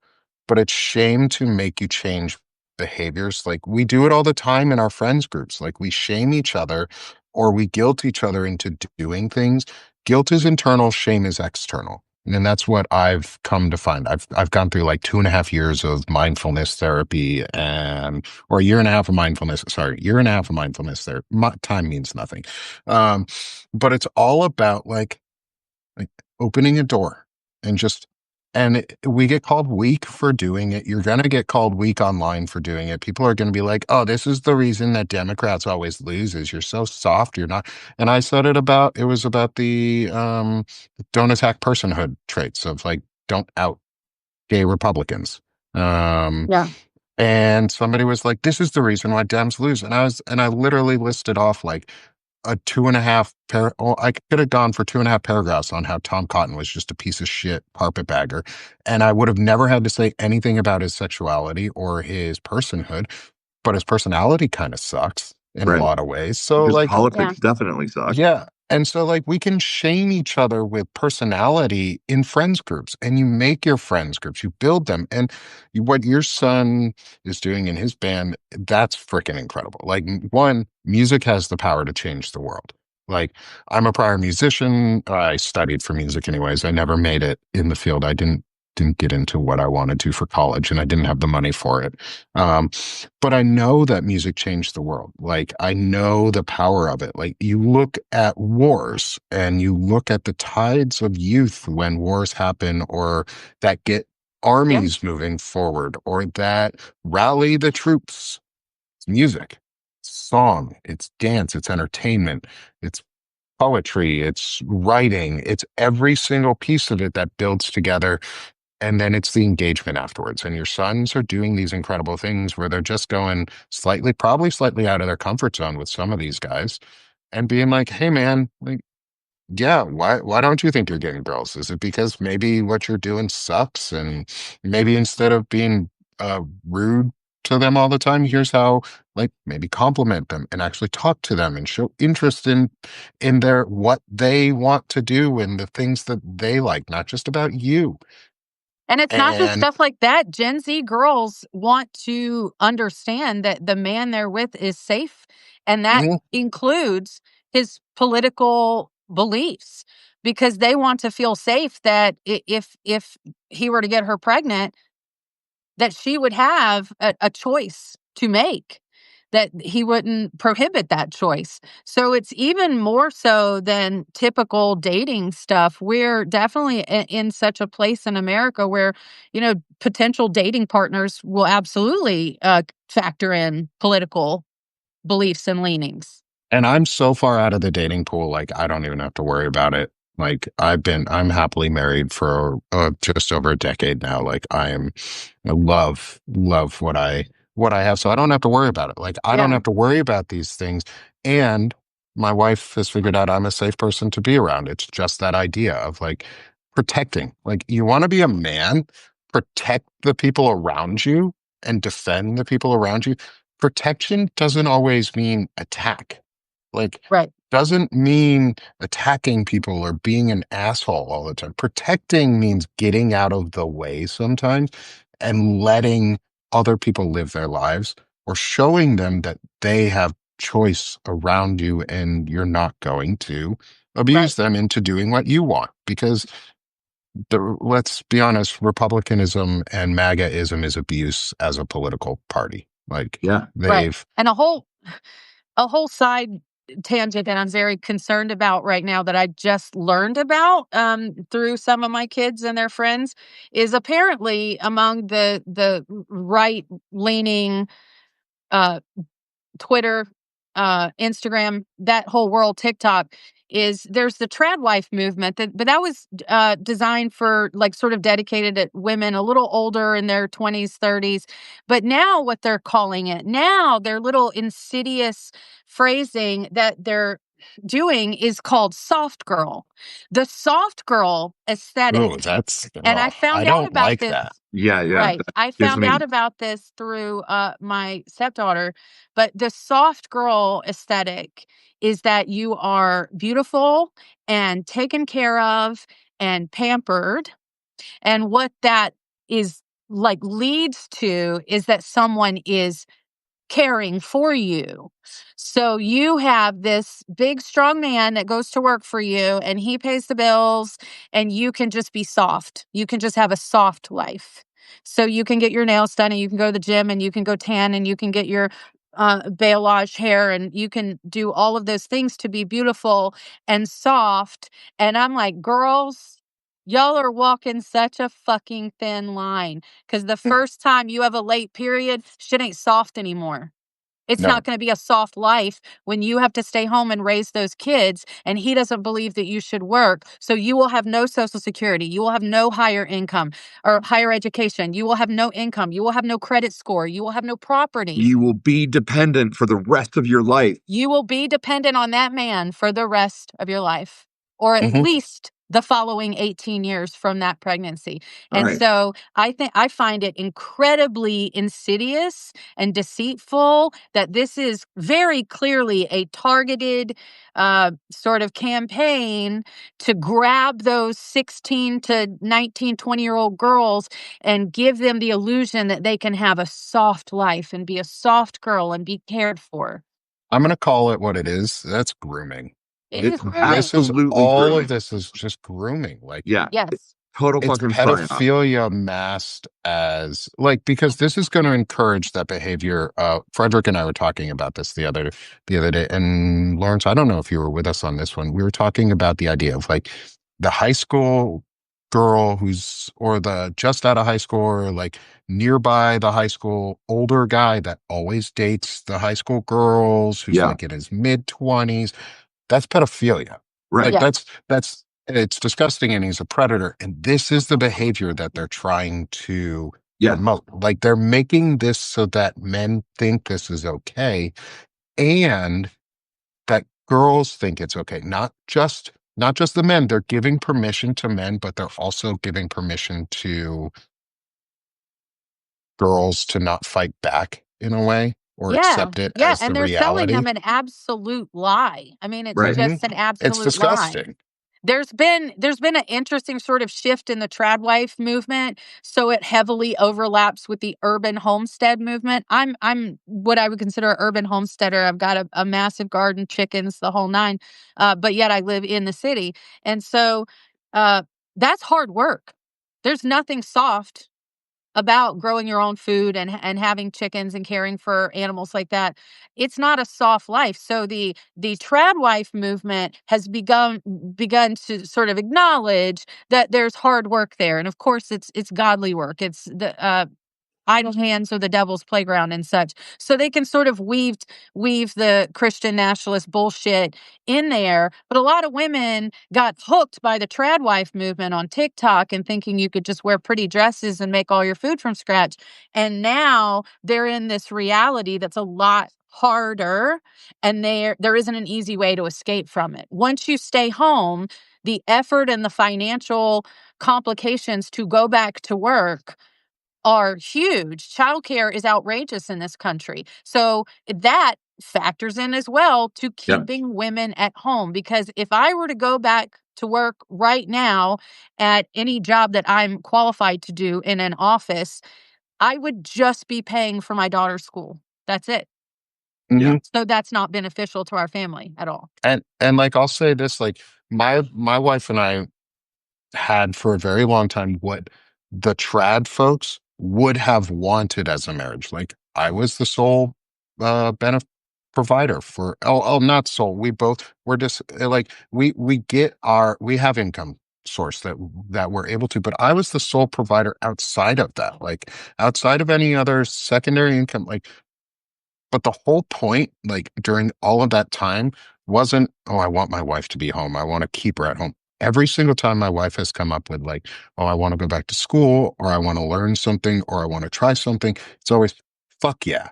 but it's shame to make you change behaviors. Like we do it all the time in our friends groups. Like we shame each other or we guilt each other into doing things. Guilt is internal, shame is external. And that's what I've come to find. I've gone through like 2.5 years of mindfulness therapy or a year and a half of mindfulness. Sorry, year and a half of mindfulness there. Time means nothing. Um, but it's all about like opening a door and we get called weak for doing it. You're going to get called weak online for doing it. People are going to be like, oh, this is the reason that Democrats always lose is you're so soft. You're not. And I said it was about the don't attack personhood traits of like, don't out gay Republicans. Um, Yeah. and somebody was like, this is the reason why Dems lose. And I literally listed off like a two and a half I could have gone for 2.5 paragraphs on how Tom Cotton was just a piece of shit carpetbagger. And I would have never had to say anything about his sexuality or his personhood, but his personality kind of sucks in a Right. lot of ways. So His like, Yeah. politics definitely suck. yeah. And so, like, we can shame each other with personality in friends groups, and you make your friends groups, you build them. And what your son is doing in his band, that's freaking incredible. Like, one, music has the power to change the world. Like, I'm a prior musician. I studied for music anyways. I never made it in the field. I didn't get into what I wanted to for college, and I didn't have the money for it. Um, but I know that music changed the world. Like, I know the power of it. Like, you look at wars and you look at the tides of youth when wars happen or that get armies moving forward or that rally the troops. It's music, it's song, it's dance, it's entertainment, it's poetry, it's writing, it's every single piece of it that builds together, and then it's the engagement afterwards. And your sons are doing these incredible things where they're just going probably slightly out of their comfort zone with some of these guys and being like, hey, man, like, yeah, why don't you think you're getting girls? Is it because maybe what you're doing sucks? And maybe instead of being rude to them all the time, here's how, like, maybe compliment them and actually talk to them and show interest in their what they want to do and the things that they like, not just about you. And it's not just And stuff like that. Gen Z girls want to understand that the man they're with is safe, and that mhm, includes his political beliefs. because they want to feel safe that if he were to get her pregnant, that she would have a choice to make, that he wouldn't prohibit that choice. So it's even more so than typical dating stuff. We're definitely in such a place in America where, potential dating partners will absolutely factor in political beliefs and leanings. And I'm so far out of the dating pool, like I don't even have to worry about it. Like I'm happily married for just over a decade now. Like I love what I have. So I don't have to worry about it. Like I don't Yeah, have to worry about these things. And my wife has figured out I'm a safe person to be around. It's just that idea of like protecting. Like you want to be a man, protect the people around you and defend the people around you. Protection doesn't always mean attack. Like, right, doesn't mean attacking people or being an asshole all the time. Protecting means getting out of the way sometimes and letting other people live their lives or showing them that they have choice around you and you're not going to right. abuse them into doing what you want. Because let's be honest, Republicanism and MAGAism is abuse as a political party. Like Yeah. Right. they've And a whole side tangent that I'm very concerned about right now that I just learned about through some of my kids and their friends is apparently among the right leaning uh Twitter, Instagram, that whole world, TikTok, is there's the trad wife movement but that was designed for like sort of dedicated at women a little older in their 20s, 30s. But now what they're calling it now, their little insidious phrasing that they're doing is called soft girl. The soft girl oh, aesthetic. that's And I I found out don't about like this. that. Yeah, yeah. Right. That I gives found me out about this through my stepdaughter. But the soft girl aesthetic is that you are beautiful and taken care of and pampered. And what that is like leads to is that someone is caring for you. So you have this big, strong man that goes to work for you and he pays the bills, and you can just be soft. You can just have a soft life. So you can get your nails done and you can go to the gym and you can go tan and you can get your balayage hair and you can do all of those things to be beautiful and soft. And I'm like, girls, y'all are walking such a fucking thin line. Because the first time you have a late period, shit ain't soft anymore. It's not No. going to be a soft life when you have to stay home and raise those kids and he doesn't believe that you should work. So you will have no social security. You will have no higher income or higher education. You will have no income. You will have no credit score. You will have no property. you will be dependent for the rest of your life. You will be dependent on that man for the rest of your life, or at Mhm. least the following 18 years from that pregnancy. All And right. so I find it incredibly insidious and deceitful that this is very clearly a targeted sort of campaign to grab those 16 to 19, 20-year-old girls and give them the illusion that they can have a soft life and be a soft girl and be cared for. I'm gonna call it what it is. That's grooming. It Like is It's grooming. this is absolutely all of grooming. this is just grooming. Like Yeah. Yes. Total it's fucking psyop. pedophilia masked as like because this is going to encourage that behavior. Frederick and I were talking about this the other day, and Lawrence, I don't know if you were with us on this one. We were talking about the idea of like the high school girl who's or the just out of high school or like nearby the high school older guy that always dates the high school girls who's Yeah. like in his mid 20s. That's pedophilia. Right. Like Yeah. that's it's disgusting and he's a predator. And this is the behavior that they're trying to Yeah. promote. Like they're making this so that men think this is okay and that girls think it's okay. Not just the men. They're giving permission to men, but they're also giving permission to girls to not fight back in a way or Yeah. accept it Yeah. as the And they're selling reality. them an absolute lie. I mean, it's Right. Mhm. just an It's absolute lie. disgusting. there's been an interesting sort of shift in the tradwife movement, so it heavily overlaps with the urban homestead movement. I'm what I would consider an urban homesteader. I've got a massive garden, chickens, the whole nine, but yet I live in the city, and so that's hard work. There's nothing soft about growing your own food and having chickens and caring for animals like that. It's not a soft life. So the trad wife movement has begun to sort of acknowledge that there's hard work there. And of course it's godly work. It's the idle hands are the devil's playground and such. So they can sort of weave the Christian nationalist bullshit in there. But a lot of women got hooked by the trad wife movement on TikTok and thinking you could just wear pretty dresses and make all your food from scratch. And now they're in this reality that's a lot harder, and there isn't an easy way to escape from it. Once you stay home, the effort and the financial complications to go back to work are huge. Childcare is outrageous in this country. So that factors in as well to Yep. keeping women at home. Because if I were to go back to work right now at any job that I'm qualified to do in an office, I would just be paying for my daughter's school. That's it. Yeah. So that's not beneficial to our family at all. And like I'll say this, like my wife and I had for a very long time what the trad folks would have wanted as a marriage. Like I was the sole benefit provider for not sole. We both were just like we have income source that we're able to, but I was the sole provider outside of that, like outside of any other secondary income. Like but the whole point, like during all of that time, wasn't, oh, I want my wife to be home. I want to keep her at home. Every single time my wife has come up with, like, oh, I want to go back to school, or I want to learn something, or I want to try something, it's always, fuck yeah,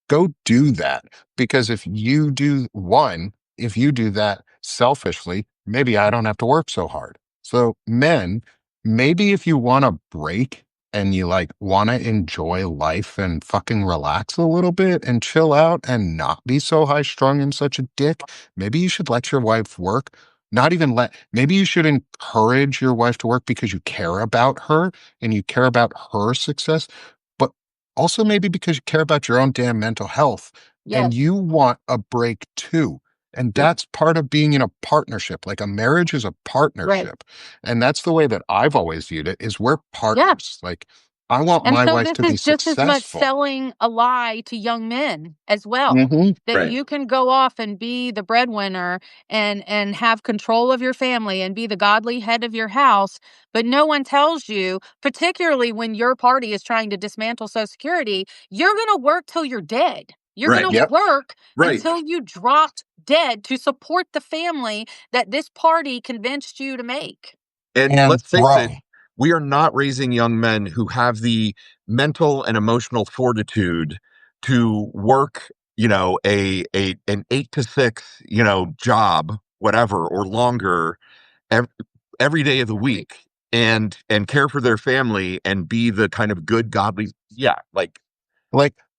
go do that. Because if you do that selfishly, maybe I don't have to work so hard. So, men, maybe if you want a break and you like want to enjoy life and fucking relax a little bit and chill out and not be so high strung and such a dick, maybe you should let your wife work. Not even maybe you should encourage your wife to work because you care about her and you care about her success, but also maybe because you care about your own damn mental health and Yes. you want a break too. And Yeah. that's part of being in a partnership. Like a marriage is a Right. partnership. And that's the way that I've always viewed it is we're Yeah. partners. Like I want And my so wife this to be is just as much successful. selling a lie to young men as well. Hmm. That Right. you can go off and be the breadwinner and have control of your family and be the godly head of your house, but no one tells you, particularly when your party is trying to dismantle Social Security, you're going to work till you're dead. You're Right. going to Yep. work Right. until you drop dead to support the family that this party convinced you to make. And And let's face it, bro, we are not raising young men who have the mental and emotional fortitude to work, an 8 to 6, job, whatever, or longer ev- every day of the week and care for their family and be the kind of good, godly, yeah, like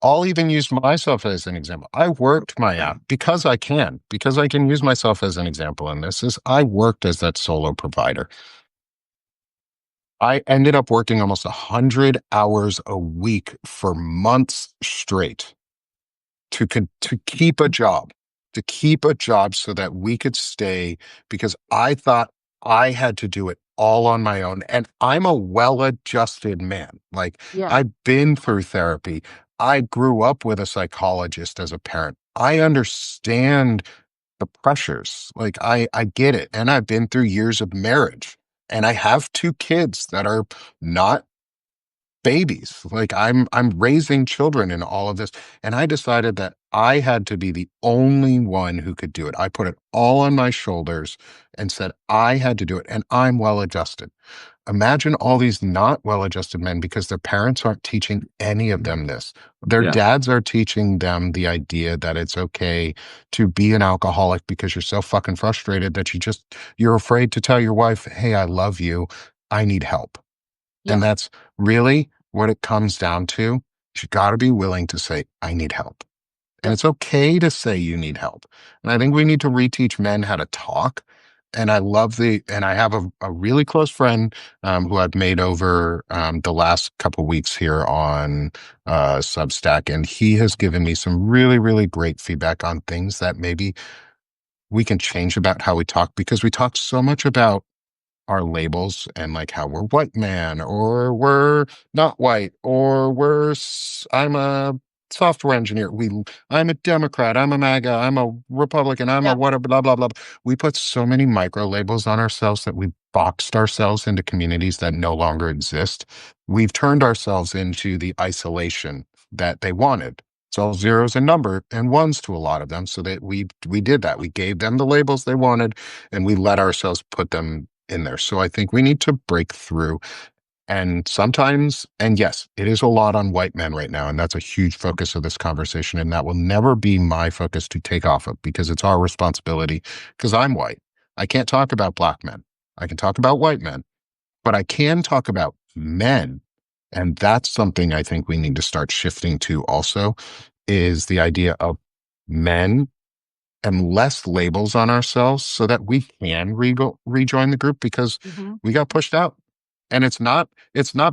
I'll even use myself as an example. I worked my app because I can use myself as an example in this is I worked as that solo provider. I ended up working almost 100 hours a week for months straight to keep a job so that we could stay because I thought I had to do it all on my own. And I'm a well-adjusted man. Like Yeah. I've been through therapy. I grew up with a psychologist as a parent. I understand the pressures. Like I get it. And I've been through years of marriage. And I have 2 kids that are not babies. Like I'm raising children in all of this. And I decided that I had to be the only one who could do it. I put it all on my shoulders and said I had to do it. And I'm well adjusted. Imagine all these not well adjusted men because their parents aren't teaching any of them this. Their yeah, dads are teaching them the idea that it's okay to be an alcoholic because you're so fucking frustrated that you're afraid to tell your wife, hey, I love you. I need help. Yeah. And that's really what it comes down to. You got to be willing to say, I need help. And Yep. it's okay to say you need help. And I think we need to reteach men how to talk and I love and I have a really close friend who I've made over the last couple weeks here on Substack, and he has given me some really, really great feedback on things that maybe we can change about how we talk, because we talk so much about our labels and like how we're white man or we're not white or I'm a software engineer. I'm a Democrat, I'm a MAGA, I'm a Republican, I'm a Yeah. whatever, blah, blah, blah. We put so many micro labels on ourselves that we boxed ourselves into communities that no longer exist. We've turned ourselves into the isolation that they wanted. It's all zeros and number and ones to a lot of them. So that we did that. We gave them the labels they wanted, and we let ourselves put them in there. So I think we need to break through. And sometimes, and yes, it is a lot on white men right now. And that's a huge focus of this conversation. And that will never be my focus to take off of, because it's our responsibility, because I'm white. I can't talk about black men. I can talk about white men, but I can talk about men. And that's something I think we need to start shifting to also, is the idea of men and less labels on ourselves so that we can rejoin the group, because Mhm. we got pushed out. And it's not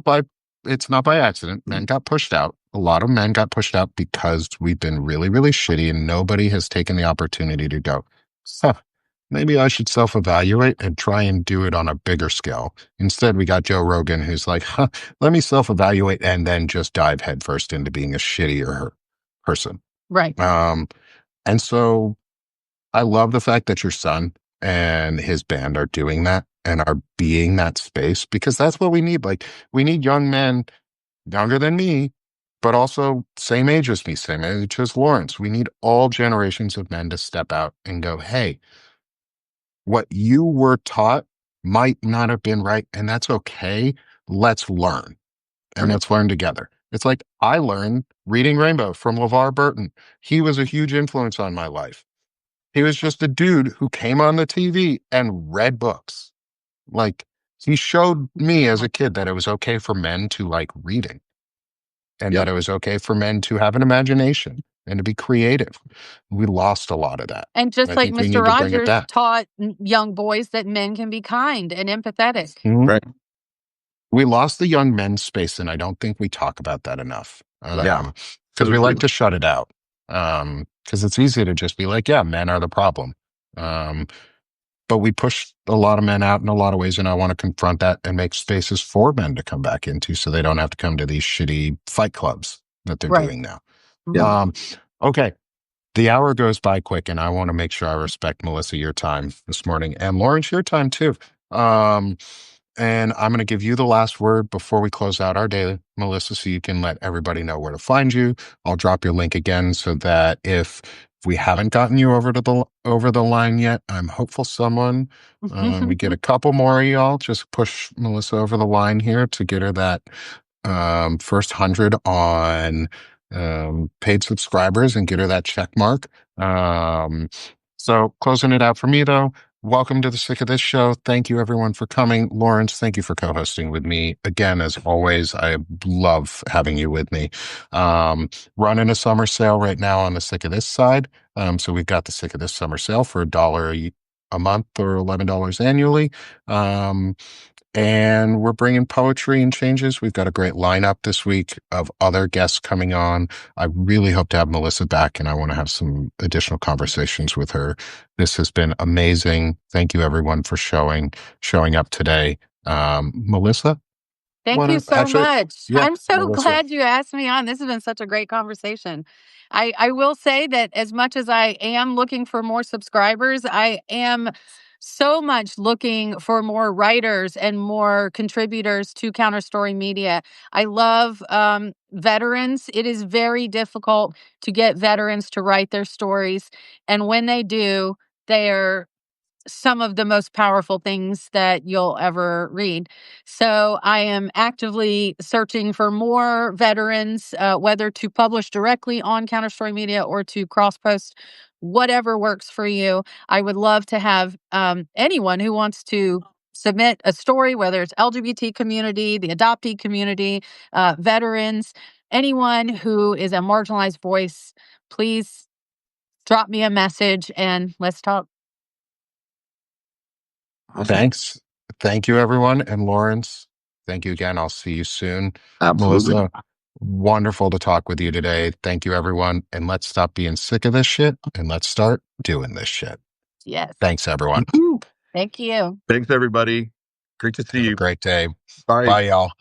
by accident. Men got pushed out. A lot of men got pushed out because we've been really, really shitty, and nobody has taken the opportunity to go, huh, maybe I should self-evaluate and try and do it on a bigger scale. Instead, we got Joe Rogan, who's like, huh, let me self-evaluate and then just dive headfirst into being a shittier person. Right. And so I love the fact that your son and his band are doing that and are being that space, because that's what we need. Like, we need young men younger than me, but also same age as me, same age as Lawrence. We need all generations of men to step out and go, hey, what you were taught might not have been right, and that's okay. Let's learn, and True. let's learn together. It's like I learned reading Rainbow from LeVar Burton. He was a huge influence on my life. He was just a dude who came on the TV and read books. Like, he showed me as a kid that it was okay for men to like reading, and that Yep. it was okay for men to have an imagination and to be creative. We lost a lot of that. And just I like think we Mr. need to bring it Rogers back. taught young boys that men can be kind and empathetic. Mhm. Right. We lost the young men's space, and I don't think we talk about that enough. Yeah. Because So we like true. to shut it out. Because it's easy to just be like, yeah, men are the problem. Um, but we push a lot of men out in a lot of ways, and I want to confront that and make spaces for men to come back into, so they don't have to come to these shitty fight clubs that they're Right. doing now. Yeah. Mhm. Okay. The hour goes by quick, and I want to make sure I respect, Melissa, your time this morning, and Lawrence, your time too. Um, and I'm going to give you the last word before we close out our day, Melissa, so you can let everybody know where to find you. I'll drop your link again, so that if we haven't gotten you over the line yet, I'm hopeful someone we get a couple more of y'all. Just push Melissa over the line here to get her that first 100 on paid subscribers and get her that check mark. So closing it out for me, though, welcome to the Sick of This show. Thank you, everyone, for coming. Lawrence, thank you for co-hosting with me. Again, as always, I love having you with me. Running a summer sale right now on the Sick of This side. So we've got the Sick of This summer sale for $1 a month or $11 annually. And we're bringing poetry and changes. We've got a great lineup this week of other guests coming on. I really hope to have Melissa back, and I want to have some additional conversations with her. This has been amazing. Thank you, everyone, for showing up today. Melissa, Thank you want to so actually, much. yeah, I'm so Melissa. glad you asked me on. This has been such a great conversation. I will say that as much as I am looking for more subscribers, I am so much looking for more writers and more contributors to Counterstory Media. I love veterans. It is very difficult to get veterans to write their stories. And when they do, they're some of the most powerful things that you'll ever read. So I am actively searching for more veterans, whether to publish directly on Counterstory Media or to cross post, whatever works for you. I would love to have anyone who wants to submit a story, whether it's LGBT community, the adoptee community, veterans, anyone who is a marginalized voice, please drop me a message and let's talk. Awesome. Thanks. Thank you, everyone. And Lawrence, thank you again. I'll see you soon. Absolutely. Melissa, wonderful to talk with you today. Thank you, everyone. And let's stop being sick of this shit and let's start doing this shit. Yes. Thanks, everyone. Thank you. Thanks, everybody. Great to see Have a you. great day. Bye. Bye, y'all.